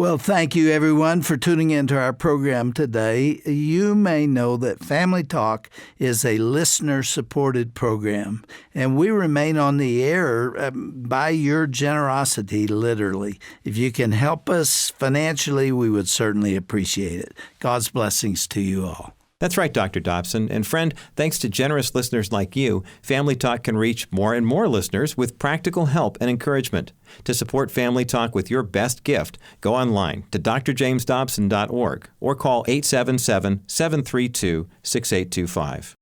Well, thank you, everyone, for tuning into our program today. You may know that Family Talk is a listener-supported program, and we remain on the air by your generosity, literally. If you can help us financially, we would certainly appreciate it. God's blessings to you all. That's right, Dr. Dobson. And friend, thanks to generous listeners like you, Family Talk can reach more and more listeners with practical help and encouragement. To support Family Talk with your best gift, go online to drjamesdobson.org or call 877-732-6825.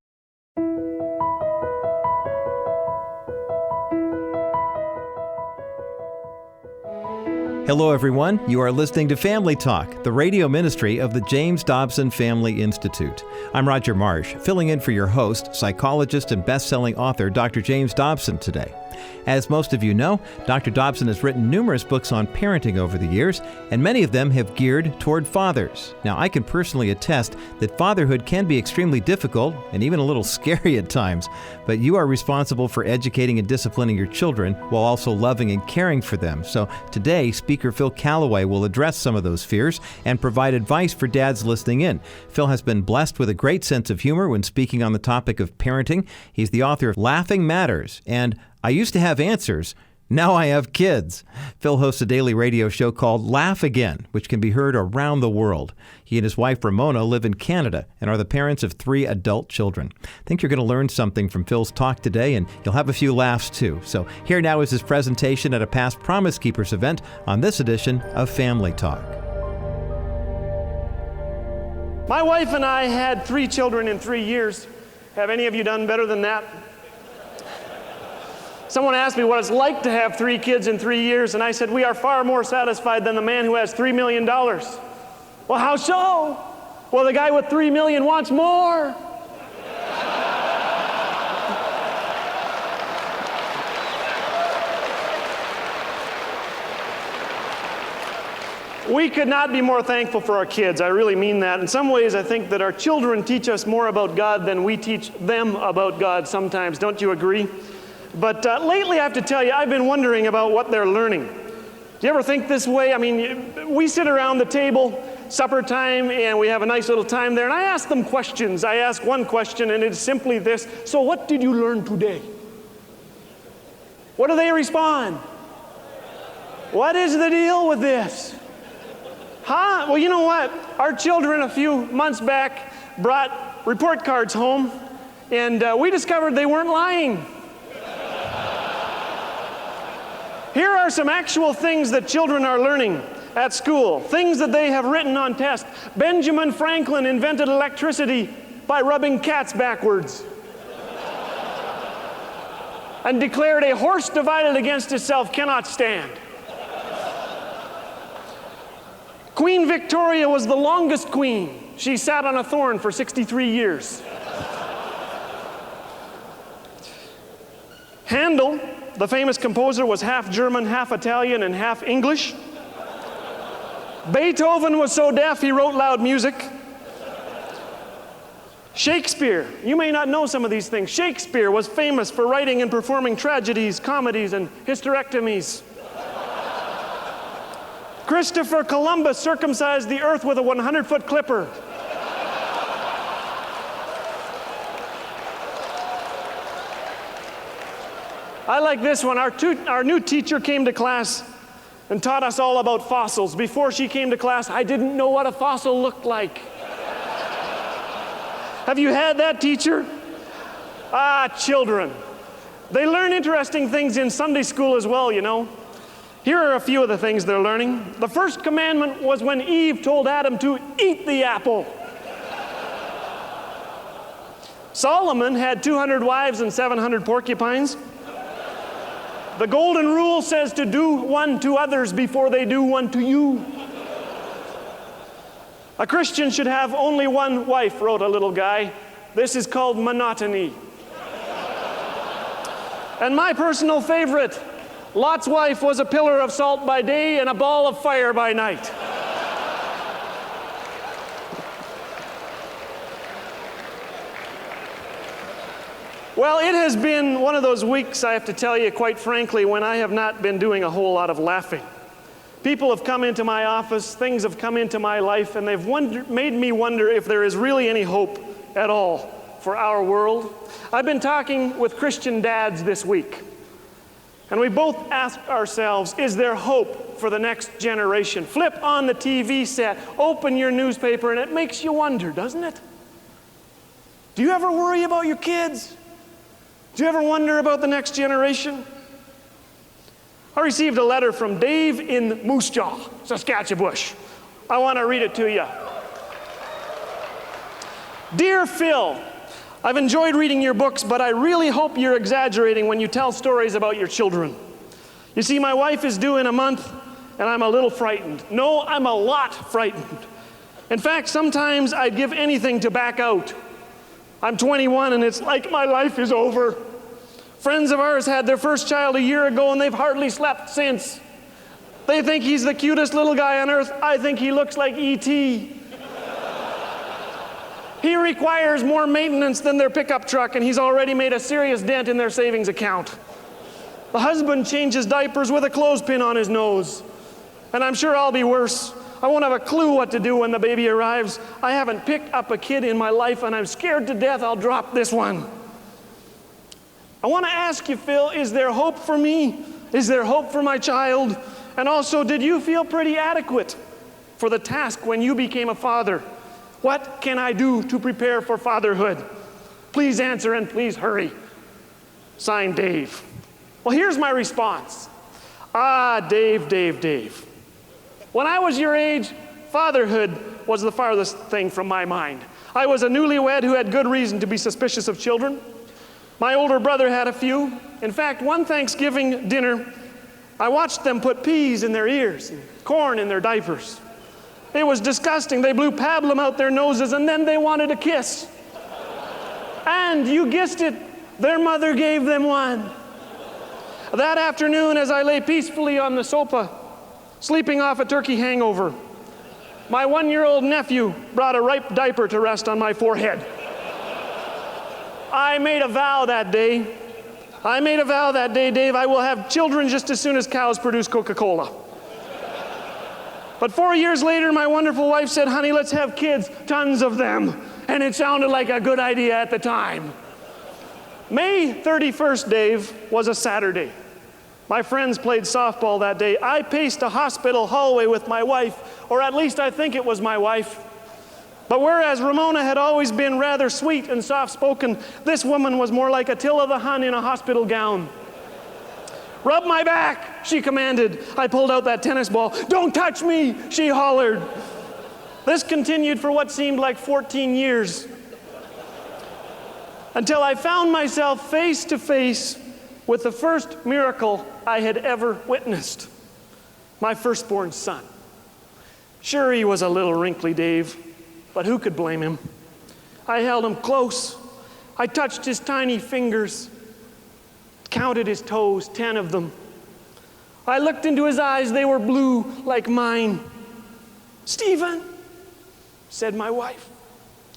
Hello, everyone. You are listening to Family Talk, the radio ministry of the James Dobson Family Institute. I'm Roger Marsh, filling in for your host, psychologist and best-selling author, Dr. James Dobson, today. As most of you know, Dr. Dobson has written numerous books on parenting over the years, and many of them have geared toward fathers. Now, I can personally attest that fatherhood can be extremely difficult and even a little scary at times, but you are responsible for educating and disciplining your children while also loving and caring for them. So today, Speaker Phil Callaway will address some of those fears and provide advice for dads listening in. Phil has been blessed with a great sense of humor when speaking on the topic of parenting. He's the author of Laughing Matters and I Used to Have Answers, Now I Have Kids. Phil hosts a daily radio show called Laugh Again, which can be heard around the world. He and his wife, Ramona, live in Canada and are the parents of 3 adult children. I think you're going to learn something from Phil's talk today, and you'll have a few laughs, too. So here now is his presentation at a past Promise Keepers event on this edition of Family Talk. My wife and I had 3 children in 3 years. Have any of you done better than that? Someone asked me what it's like to have 3 kids in 3 years, and I said, we are far more satisfied than the man who has $3 million. Well, how so? Well, the guy with $3 million wants more. We could not be more thankful for our kids. I really mean that. In some ways, I think that our children teach us more about God than we teach them about God sometimes. Don't you agree? But lately, I have to tell you, I've been wondering about what they're learning. Do you ever think this way? I mean, we sit around the table, supper time, and we have a nice little time there, and I ask them questions. I ask one question, and it's simply this: so what did you learn today? What do they respond? What is the deal with this? Huh? Well, you know what? Our children a few months back brought report cards home, and we discovered they weren't lying. Here are some actual things that children are learning at school, things that they have written on tests. Benjamin Franklin invented electricity by rubbing cats backwards and declared a horse divided against itself cannot stand. Queen Victoria was the longest queen. She sat on a thorn for 63 years. Handel, the famous composer, was half German, half Italian, and half English. Beethoven was so deaf he wrote loud music. Shakespeare, you may not know some of these things. Shakespeare was famous for writing and performing tragedies, comedies, and hysterectomies. Christopher Columbus circumcised the earth with a 100-foot clipper. I like this one. Our new teacher came to class and taught us all about fossils. Before she came to class, I didn't know what a fossil looked like. Have you had that teacher? Children. They learn interesting things in Sunday school as well, you know. Here are a few of the things they're learning. The first commandment was when Eve told Adam to eat the apple. Solomon had 200 wives and 700 porcupines. The golden rule says to do one to others before they do one to you. A Christian should have only one wife, wrote a little guy. This is called monotony. And my personal favorite, Lot's wife was a pillar of salt by day and a ball of fire by night. Well, it has been one of those weeks, I have to tell you quite frankly, when I have not been doing a whole lot of laughing. People have come into my office, things have come into my life, and they've made me wonder if there is really any hope at all for our world. I've been talking with Christian dads this week, and we both asked ourselves, is there hope for the next generation? Flip on the TV set, open your newspaper, and it makes you wonder, doesn't it? Do you ever worry about your kids? Do you ever wonder about the next generation? I received a letter from Dave in Moose Jaw, Saskatchewan. I want to read it to you. Dear Phil, I've enjoyed reading your books, but I really hope you're exaggerating when you tell stories about your children. You see, my wife is due in a month, and I'm a little frightened. No, I'm a lot frightened. In fact, sometimes I'd give anything to back out. I'm 21, and it's like my life is over. Friends of ours had their first child a year ago, and they've hardly slept since. They think he's the cutest little guy on earth. I think he looks like E.T. He requires more maintenance than their pickup truck, and he's already made a serious dent in their savings account. The husband changes diapers with a clothespin on his nose. And I'm sure I'll be worse. I won't have a clue what to do when the baby arrives. I haven't picked up a kid in my life, and I'm scared to death I'll drop this one. I want to ask you, Phil, is there hope for me? Is there hope for my child? And also, did you feel pretty adequate for the task when you became a father? What can I do to prepare for fatherhood? Please answer and please hurry. Signed, Dave. Well, here's my response. Dave. When I was your age, fatherhood was the farthest thing from my mind. I was a newlywed who had good reason to be suspicious of children. My older brother had a few. In fact, one Thanksgiving dinner, I watched them put peas in their ears and corn in their diapers. It was disgusting. They blew pablum out their noses, and then they wanted a kiss. And you guessed it, their mother gave them one. That afternoon, as I lay peacefully on the sofa, sleeping off a turkey hangover, my 1-year-old nephew brought a ripe diaper to rest on my forehead. I made a vow that day, Dave, I will have children just as soon as cows produce Coca-Cola. But 4 years later, my wonderful wife said, honey, let's have kids, tons of them. And it sounded like a good idea at the time. May 31st, Dave, was a Saturday. My friends played softball that day. I paced a hospital hallway with my wife, or at least I think it was my wife. But whereas Ramona had always been rather sweet and soft-spoken, this woman was more like Attila the Hun in a hospital gown. Rub my back, she commanded. I pulled out that tennis ball. Don't touch me, she hollered. This continued for what seemed like 14 years, until I found myself face to face with the first miracle I had ever witnessed, my firstborn son. Sure, he was a little wrinkly, Dave, but who could blame him? I held him close. I touched his tiny fingers, counted his toes, 10 of them. I looked into his eyes. They were blue like mine. Stephen, said my wife,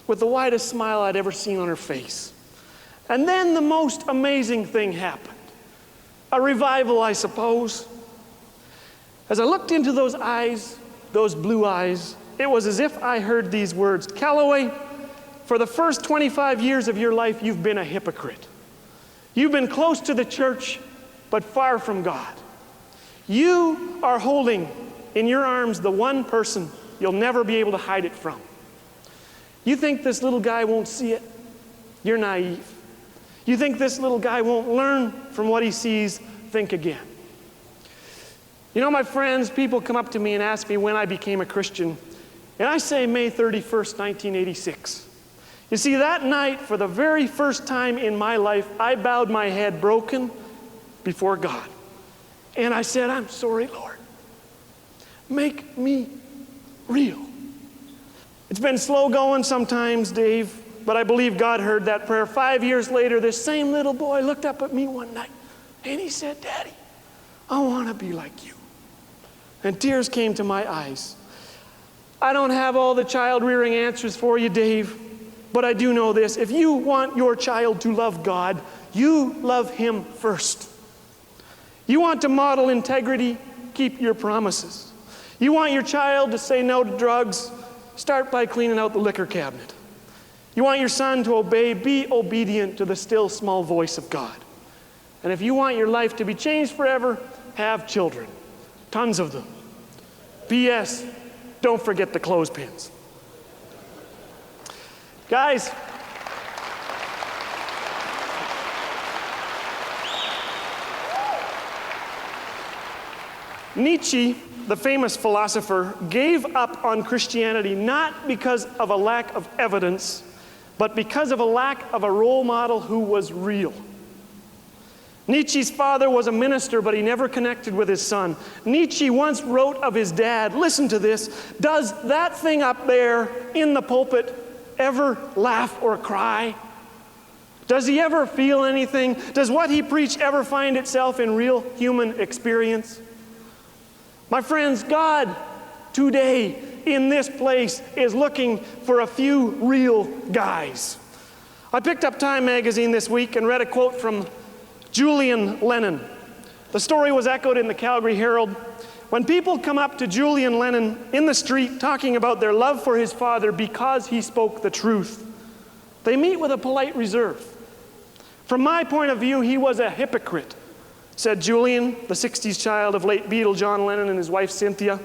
with the widest smile I'd ever seen on her face. And then the most amazing thing happened. A revival, I suppose. As I looked into those eyes, those blue eyes, it was as if I heard these words, Callaway, for the first 25 years of your life, you've been a hypocrite. You've been close to the church, but far from God. You are holding in your arms the one person you'll never be able to hide it from. You think this little guy won't see it? You're naive. You think this little guy won't learn from what he sees? Think again. You know, my friends, people come up to me and ask me when I became a Christian, and I say May 31st, 1986. You see, that night, for the very first time in my life, I bowed my head broken before God. And I said, I'm sorry, Lord. Make me real. It's been slow going sometimes, Dave, but I believe God heard that prayer. 5 years later, this same little boy looked up at me one night, and he said, Daddy, I want to be like you. And tears came to my eyes. I don't have all the child-rearing answers for you, Dave, but I do know this. If you want your child to love God, you love Him first. You want to model integrity, keep your promises. You want your child to say no to drugs? Start by cleaning out the liquor cabinet. You want your son to obey? Be obedient to the still small voice of God. And if you want your life to be changed forever, have children. Tons of them. P.S. Don't forget the clothespins. Guys, Nietzsche, the famous philosopher, gave up on Christianity not because of a lack of evidence, but because of a lack of a role model who was real. Nietzsche's father was a minister, but he never connected with his son. Nietzsche once wrote of his dad, listen to this, does that thing up there in the pulpit ever laugh or cry? Does he ever feel anything? Does what he preached ever find itself in real human experience? My friends, God today in this place is looking for a few real guys. I picked up Time magazine this week and read a quote from Julian Lennon. The story was echoed in the Calgary Herald. When people come up to Julian Lennon in the street talking about their love for his father because he spoke the truth, they meet with a polite reserve. From my point of view, he was a hypocrite, said Julian, the 60s child of late Beatle John Lennon and his wife Cynthia.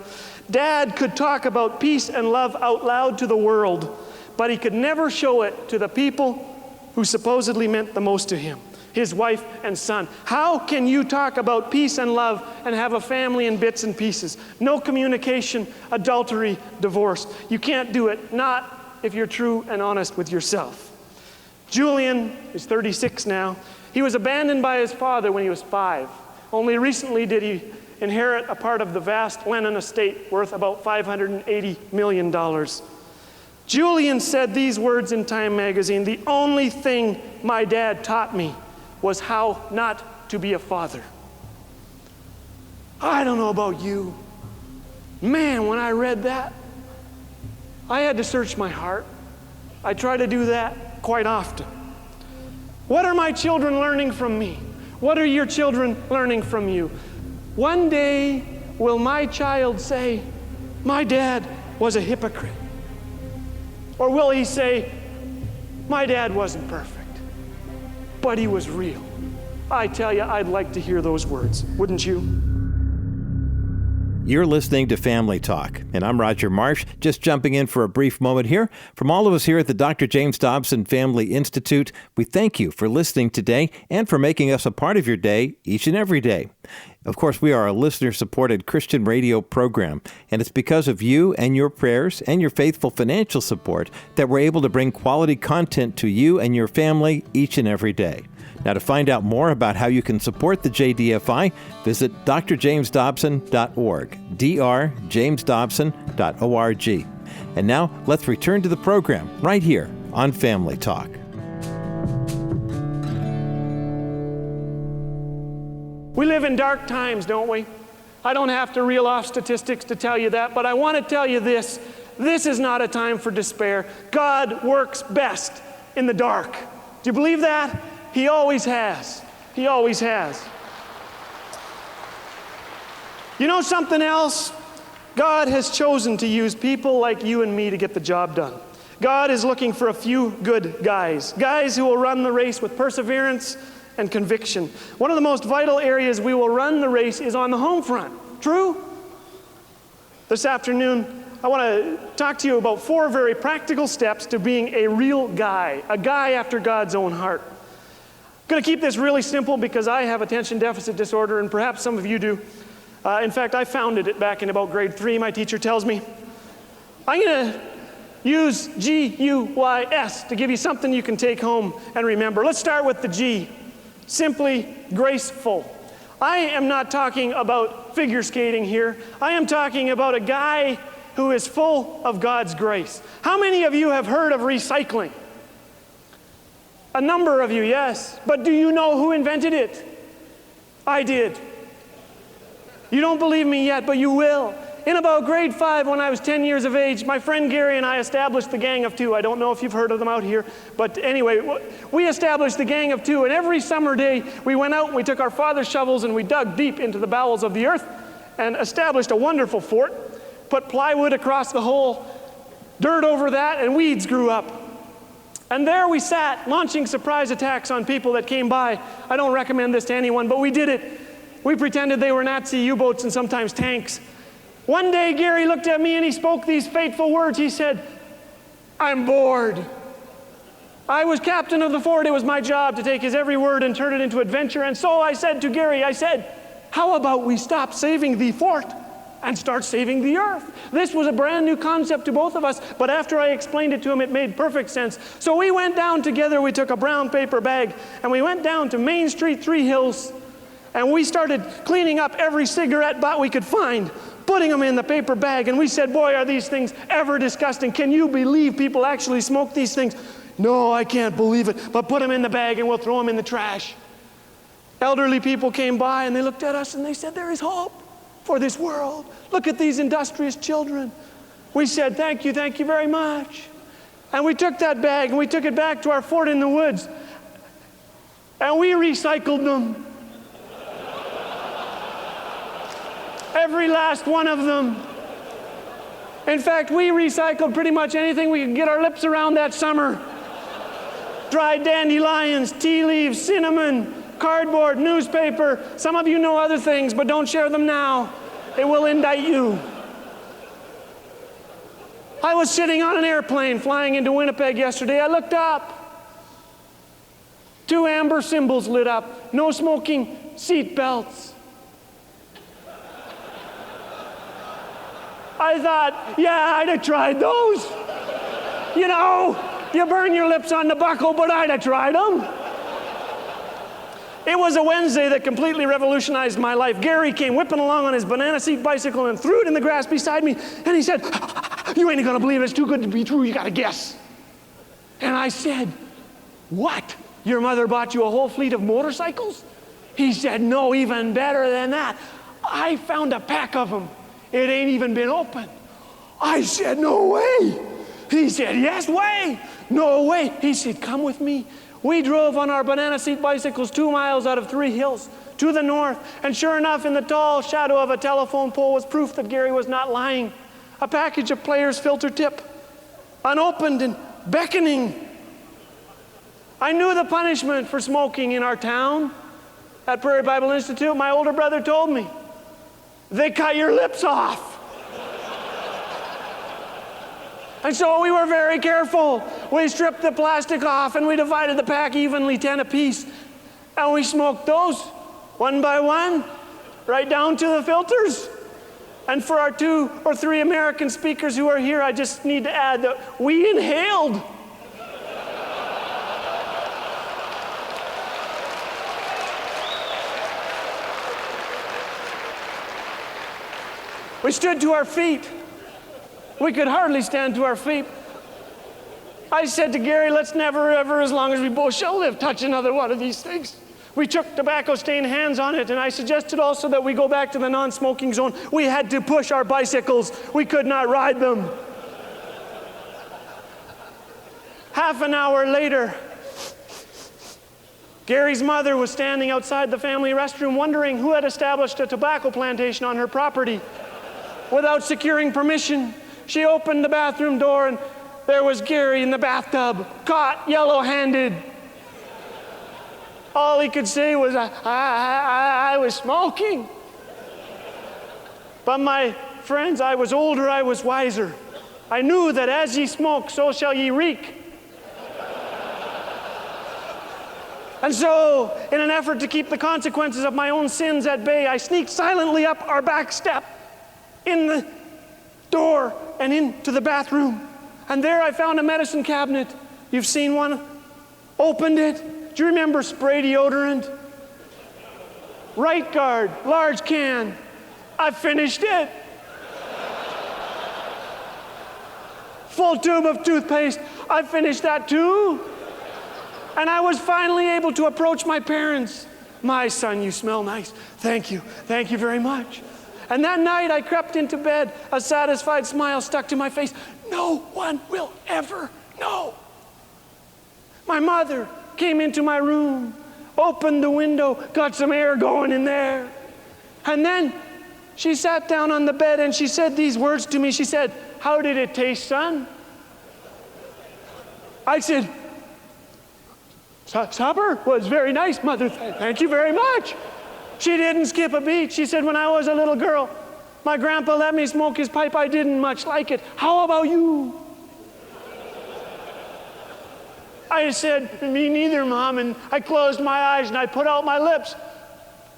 Dad could talk about peace and love out loud to the world, but he could never show it to the people who supposedly meant the most to him, his wife and son. How can you talk about peace and love and have a family in bits and pieces? No communication, adultery, divorce. You can't do it, not if you're true and honest with yourself. Julian is 36 now. He was abandoned by his father when he was 5. Only recently did he inherit a part of the vast Lennon estate worth about $580 million. Julian said these words in Time magazine, "The only thing my dad taught me was how not to be a father." I don't know about you. Man, when I read that, I had to search my heart. I try to do that quite often. What are my children learning from me? What are your children learning from you? One day, will my child say, my dad was a hypocrite? Or will he say, my dad wasn't perfect, but he was real? I tell you, I'd like to hear those words, wouldn't you? You're listening to Family Talk, and I'm Roger Marsh, just jumping in for a brief moment here. From all of us here at the Dr. James Dobson Family Institute, we thank you for listening today and for making us a part of your day each and every day. Of course, we are a listener-supported Christian radio program, and it's because of you and your prayers and your faithful financial support that we're able to bring quality content to you and your family each and every day. Now, to find out more about how you can support the JDFI, visit drjamesdobson.org, drjamesdobson.org. And now, let's return to the program right here on Family Talk. We live in dark times, don't we? I don't have to reel off statistics to tell you that, but I want to tell you this. This is not a time for despair. God works best in the dark. Do you believe that? He always has. He always has. You know something else? God has chosen to use people like you and me to get the job done. God is looking for a few good guys who will run the race with perseverance and conviction. One of the most vital areas we will run the race is on the home front. True? This afternoon, I want to talk to you about 4 very practical steps to being a real guy, a guy after God's own heart. I'm going to keep this really simple because I have attention deficit disorder, and perhaps some of you do. In fact, I founded it back in about grade 3, my teacher tells me. I'm going to use G-U-Y-S to give you something you can take home and remember. Let's start with the G. Simply graceful. I am not talking about figure skating here. I am talking about a guy who is full of God's grace. How many of you have heard of recycling? A number of you, yes. But do you know who invented it? I did. You don't believe me yet, but you will. In about grade 5, when I was 10 years of age, my friend Gary and I established the Gang of Two. I don't know if you've heard of them out here, but anyway, we established the Gang of Two, and every summer day, we went out and we took our father's shovels and we dug deep into the bowels of the earth, and established a wonderful fort, put plywood across the whole, dirt over that, and weeds grew up. And there we sat, launching surprise attacks on people that came by. I don't recommend this to anyone, but we did it. We pretended they were Nazi U-boats and sometimes tanks. One day, Gary looked at me and he spoke these fateful words. He said, "I'm bored." I was captain of the fort. It was my job to take his every word and turn it into adventure. And so I said to Gary, I said, "How about we stop saving the fort and start saving the earth?" This was a brand new concept to both of us, but after I explained it to him, it made perfect sense. So we went down together. We took a brown paper bag, and we went down to Main Street, Three Hills, and we started cleaning up every cigarette butt we could find, putting them in the paper bag. And we said, "Boy, are these things ever disgusting. Can you believe people actually smoke these things?" "No, I can't believe it, but put them in the bag and we'll throw them in the trash." Elderly people came by and they looked at us and they said, "There is hope for this world. Look at these industrious children." We said, thank you very much." And we took that bag and we took it back to our fort in the woods and we recycled them. Every last one of them. In fact, we recycled pretty much anything we could get our lips around that summer. Dried dandelions, tea leaves, cinnamon, cardboard, newspaper. Some of you know other things, but don't share them now. It will indict you. I was sitting on an airplane flying into Winnipeg yesterday. I looked up. 2 amber symbols lit up. No smoking seat belts. I thought, yeah, I'd have tried those. You know, you burn your lips on the buckle, but I'd have tried them. It was a Wednesday that completely revolutionized my life. Gary came whipping along on his banana seat bicycle and threw it in the grass beside me, and he said, "You ain't gonna believe it. It's too good to be true. You gotta guess." And I said, "What? Your mother bought you a whole fleet of motorcycles?" He said, "No, even better than that. I found a pack of them. It ain't even been opened." I said, "No way." He said, "Yes way." "No way." He said, "Come with me." We drove on our banana seat bicycles 2 miles out of Three Hills to the north, and sure enough, in the tall shadow of a telephone pole was proof that Gary was not lying. A package of Player's filter tip, unopened and beckoning. I knew the punishment for smoking in our town. At Prairie Bible Institute, my older brother told me, they cut your lips off. And so we were very careful. We stripped the plastic off and we divided the pack evenly, 10 apiece. And we smoked those one by one, right down to the filters. And for our 2 or 3 American speakers who are here, I just need to add that we inhaled. We stood to our feet. We could hardly stand to our feet. I said to Gary, let's never ever, as long as we both shall live, touch another one of these things. We took tobacco-stained hands on it, and I suggested also that we go back to the non-smoking zone. We had to push our bicycles. We could not ride them. Half an hour later, Gary's mother was standing outside the family restroom wondering who had established a tobacco plantation on her property. Without securing permission, she opened the bathroom door and there was Gary in the bathtub, caught yellow-handed. All he could say was, I was smoking. But my friends, I was older, I was wiser. I knew that as ye smoke, so shall ye reek. And so, in an effort to keep the consequences of my own sins at bay, I sneaked silently up our back step, in the door and into the bathroom. And there I found a medicine cabinet. You've seen one? Opened it. Do you remember spray deodorant? Right Guard, large can. I finished it. Full tube of toothpaste. I finished that too. And I was finally able to approach my parents. My son, you smell nice. Thank you. Thank you very much. And that night I crept into bed, a satisfied smile stuck to my face. No one will ever know. My mother came into my room, opened the window, got some air going in there. And then She sat down on the bed and she said these words to me. She said, "How did it taste, son?" I said, "Supper was very nice, Mother. Thank you very much." She didn't skip a beat. She said, "When I was a little girl, my grandpa let me smoke his pipe. I didn't much like it. How about you?" I said, "Me neither, Mom." And I closed my eyes and I put out my lips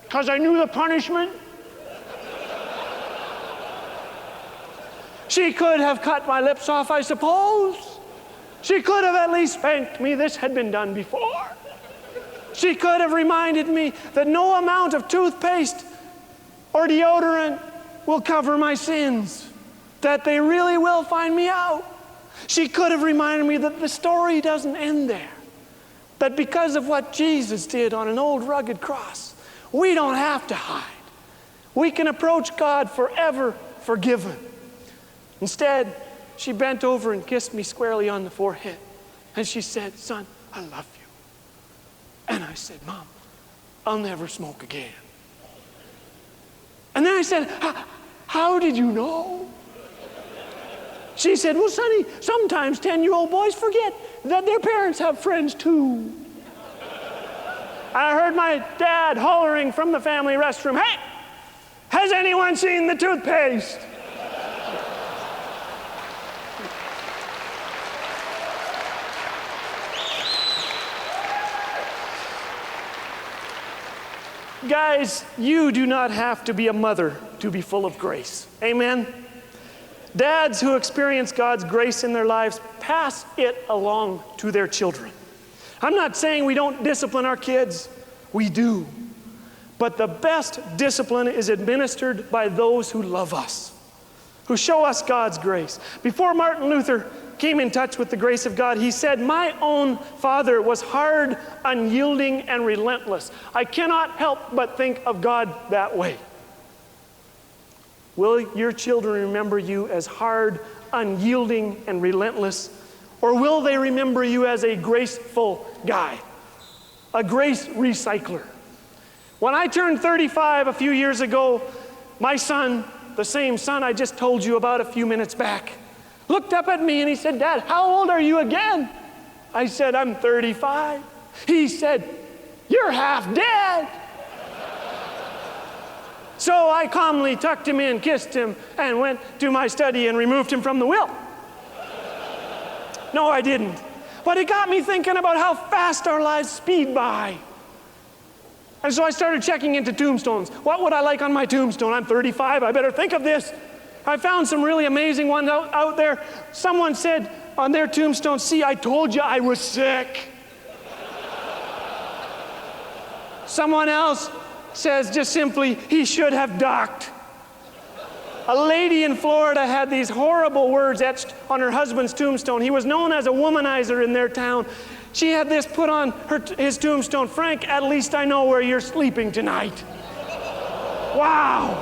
because I knew the punishment. She could have cut my lips off, I suppose. She could have at least spanked me. This had been done before. She could have reminded me that no amount of toothpaste or deodorant will cover my sins, that they really will find me out. She could have reminded me that the story doesn't end there, that because of what Jesus did on an old rugged cross, we don't have to hide. We can approach God forever forgiven. Instead, she bent over and kissed me squarely on the forehead. And she said, "Son, I love you." And I said, "Mom, I'll never smoke again." And then I said, "How did you know?" She said, "Well, Sonny, sometimes 10-year-old boys forget that their parents have friends too." I heard my dad hollering from the family restroom, "Hey, has anyone seen the toothpaste?" Guys, you do not have to be a mother to be full of grace. Amen? Dads who experience God's grace in their lives pass it along to their children. I'm not saying we don't discipline our kids. We do. But the best discipline is administered by those who love us, who show us God's grace. Before Martin Luther came in touch with the grace of God, he said, "My own father was hard, unyielding, and relentless. I cannot help but think of God that way." Will your children remember you as hard, unyielding, and relentless? Or will they remember you as a graceful guy, a grace recycler? When I turned 35 a few years ago, my son, the same son I just told you about a few minutes back, looked up at me and he said, "Dad, how old are you again?" I said, "I'm 35. He said, "You're half dead." So I calmly tucked him in, kissed him, and went to my study and removed him from the will. No, I didn't. But it got me thinking about how fast our lives speed by. And so I started checking into tombstones. What would I like on my tombstone? I'm 35, I better think of this. I found some really amazing ones out there. Someone said on their tombstone, "See, I told you I was sick." Someone else says just simply, "He should have ducked." A lady in Florida had these horrible words etched on her husband's tombstone. He was known as a womanizer in their town. She had this put on his tombstone, "Frank, at least I know where you're sleeping tonight." Wow.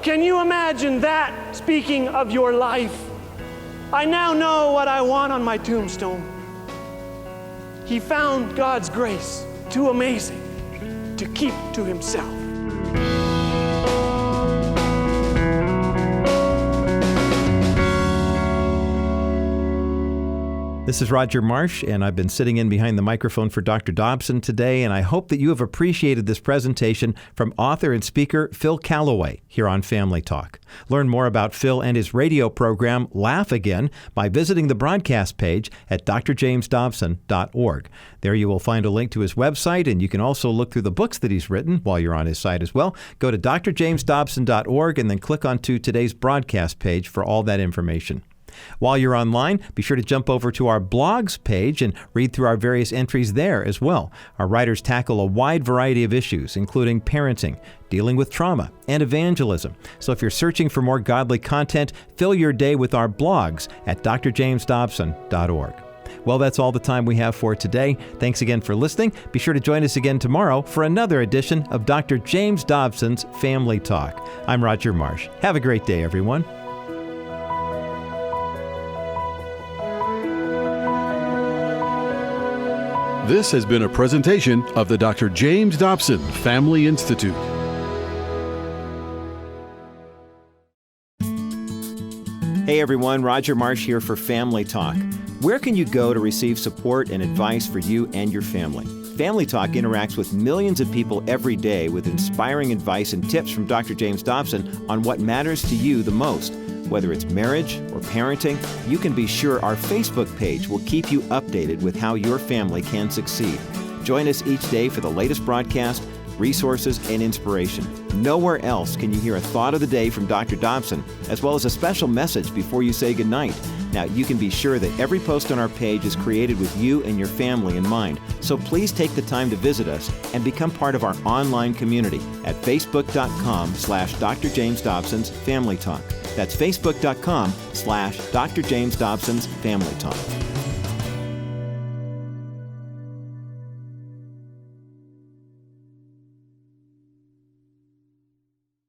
Can you imagine that speaking of your life? I now know what I want on my tombstone. He found God's grace too amazing to keep to himself. This is Roger Marsh, and I've been sitting in behind the microphone for Dr. Dobson today, and I hope that you have appreciated this presentation from author and speaker Phil Callaway here on Family Talk. Learn more about Phil and his radio program, Laugh Again, by visiting the broadcast page at drjamesdobson.org. There you will find a link to his website, and you can also look through the books that he's written while you're on his site as well. Go to drjamesdobson.org and then click onto today's broadcast page for all that information. While you're online, be sure to jump over to our blogs page and read through our various entries there as well. Our writers tackle a wide variety of issues, including parenting, dealing with trauma, and evangelism. So if you're searching for more godly content, fill your day with our blogs at drjamesdobson.org. Well, that's all the time we have for today. Thanks again for listening. Be sure to join us again tomorrow for another edition of Dr. James Dobson's Family Talk. I'm Roger Marsh. Have a great day, everyone. This has been a presentation of the Dr. James Dobson Family Institute. Hey everyone, Roger Marsh here for Family Talk. Where can you go to receive support and advice for you and your family? Family Talk interacts with millions of people every day with inspiring advice and tips from Dr. James Dobson on what matters to you the most. Whether it's marriage or parenting, you can be sure our Facebook page will keep you updated with how your family can succeed. Join us each day for the latest broadcast, resources, and inspiration. Nowhere else can you hear a thought of the day from Dr. Dobson, as well as a special message before you say goodnight. Now, you can be sure that every post on our page is created with you and your family in mind. So please take the time to visit us and become part of our online community at facebook.com/Dr. James Dobson's Family Talk. That's facebook.com/Dr. James Dobson's Family Talk.